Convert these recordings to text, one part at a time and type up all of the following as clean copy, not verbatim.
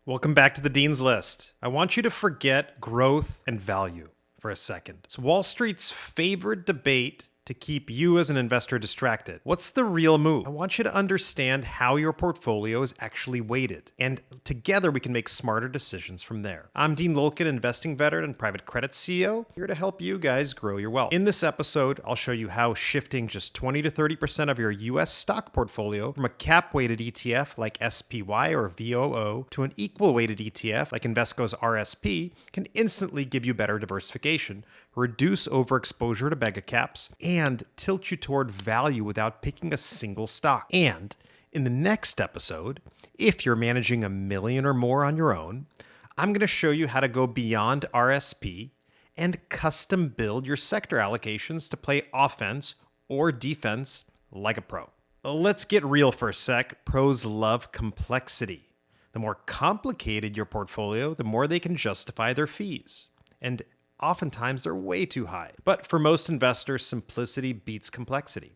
Welcome back to the Dean's List. I want you to forget growth and value for a second. It's Wall Street's favorite debate to keep you as an investor distracted. What's the real move? I want you to understand how your portfolio is actually weighted, and together we can make smarter decisions from there. I'm Dean Lolkin, investing veteran and private credit CEO, here to help you guys grow your wealth. In this episode, I'll show you how shifting just 20 to 30% of your US stock portfolio from a cap-weighted ETF like SPY or VOO to an equal-weighted ETF like Invesco's RSP can instantly give you better diversification, reduce overexposure to mega caps, and tilt you toward value without picking a single stock. And in the next episode, if you're managing $1 million or more on your own, I'm going to show you how to go beyond RSP and custom build your sector allocations to play offense or defense like a pro. Let's get real for a sec. Pros love complexity. The more complicated your portfolio, the more they can justify their fees. And oftentimes they're way too high. But for most investors, simplicity beats complexity,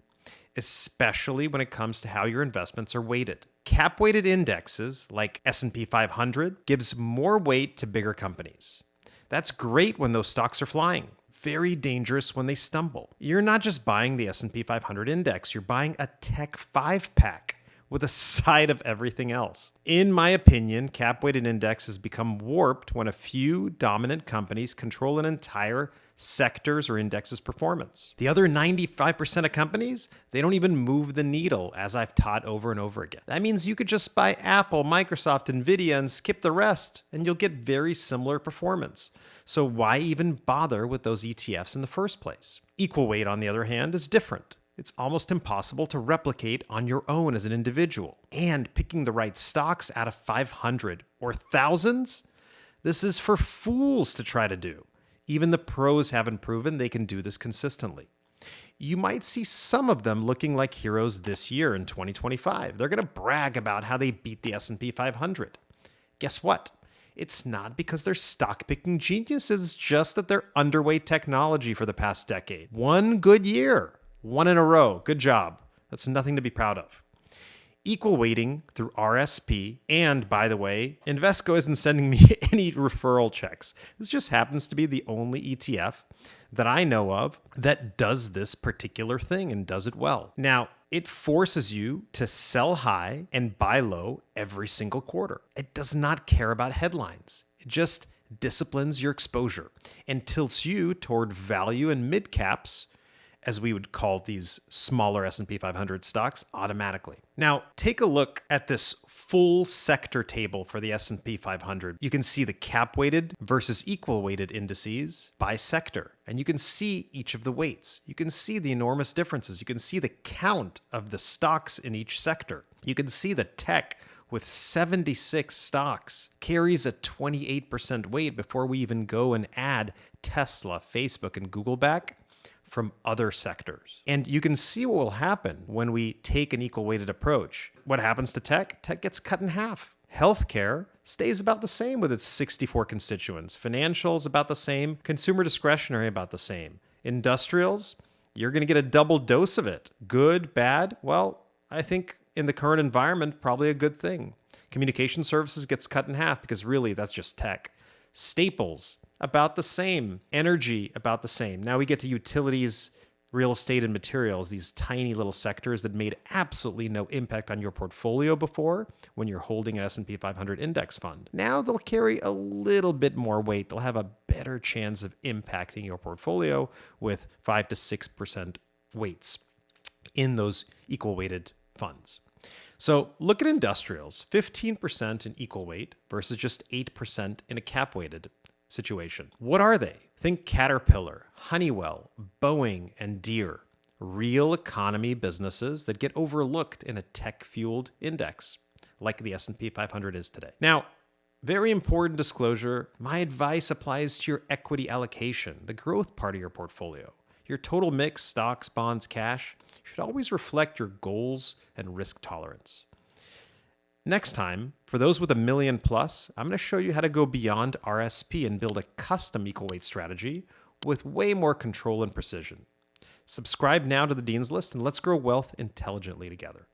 especially when it comes to how your investments are weighted. Cap-weighted indexes like S&P 500 gives more weight to bigger companies. That's great when those stocks are flying. Very dangerous when they stumble. You're not just buying the S&P 500 index, you're buying a Tech 5-pack with a side of everything else. In my opinion, cap-weighted index has become warped when a few dominant companies control an entire sector's or index's performance. The other 95% of companies, they don't even move the needle, as I've taught over and over again. That means you could just buy Apple, Microsoft, Nvidia, and skip the rest, and you'll get very similar performance. So why even bother with those ETFs in the first place? Equal weight, on the other hand, is different. It's almost impossible to replicate on your own as an individual. And picking the right stocks out of 500 or thousands, this is for fools to try to do. Even the pros haven't proven they can do this consistently. You might see some of them looking like heroes this year in 2025. They're going to brag about how they beat the S&P 500. Guess what? It's not because they're stock-picking geniuses, it's just that they're underweight technology for the past decade. One good year. One in a row. Good job. That's nothing to be proud of. Equal weighting through RSP, and by the way, Invesco isn't sending me any referral checks. This just happens to be the only ETF that I know of that does this particular thing and does it well. Now, it forces you to sell high and buy low every single quarter. It does not care about headlines. It just disciplines your exposure and tilts you toward value and mid caps, as we would call these smaller S&P 500 stocks, automatically. Now, take a look at this full sector table for the S&P 500. You can see the cap-weighted versus equal-weighted indices by sector, and you can see each of the weights. You can see the enormous differences. You can see the count of the stocks in each sector. You can see the tech with 76 stocks carries a 28% weight before we even go and add Tesla, Facebook, and Google back from other sectors. And you can see what will happen when we take an equal weighted approach. What happens to tech? Tech gets cut in half. Healthcare stays about the same with its 64 constituents. Financials about the same. Consumer discretionary about the same. Industrials, you're going to get a double dose of it. Good, bad? Well, I think in the current environment, probably a good thing. Communication services gets cut in half because really that's just tech. Staples, about the same. Energy, about the same. Now we get to utilities, real estate, and materials, these tiny little sectors that made absolutely no impact on your portfolio before when you're holding an S&P 500 index fund. Now they'll carry a little bit more weight. They'll have a better chance of impacting your portfolio with 5 to 6% weights in those equal weighted funds. So look at industrials, 15% in equal weight versus just 8% in a cap weighted situation. What are they? Think Caterpillar, Honeywell, Boeing, and Deere. Real economy businesses that get overlooked in a tech-fueled index, like the S&P 500 is today. Now, very important disclosure, my advice applies to your equity allocation, the growth part of your portfolio. Your total mix, stocks, bonds, cash, should always reflect your goals and risk tolerance. Next time, for those with $1 million plus, I'm going to show you how to go beyond RSP and build a custom equal weight strategy with way more control and precision. Subscribe now to the Dean's List and let's grow wealth intelligently together.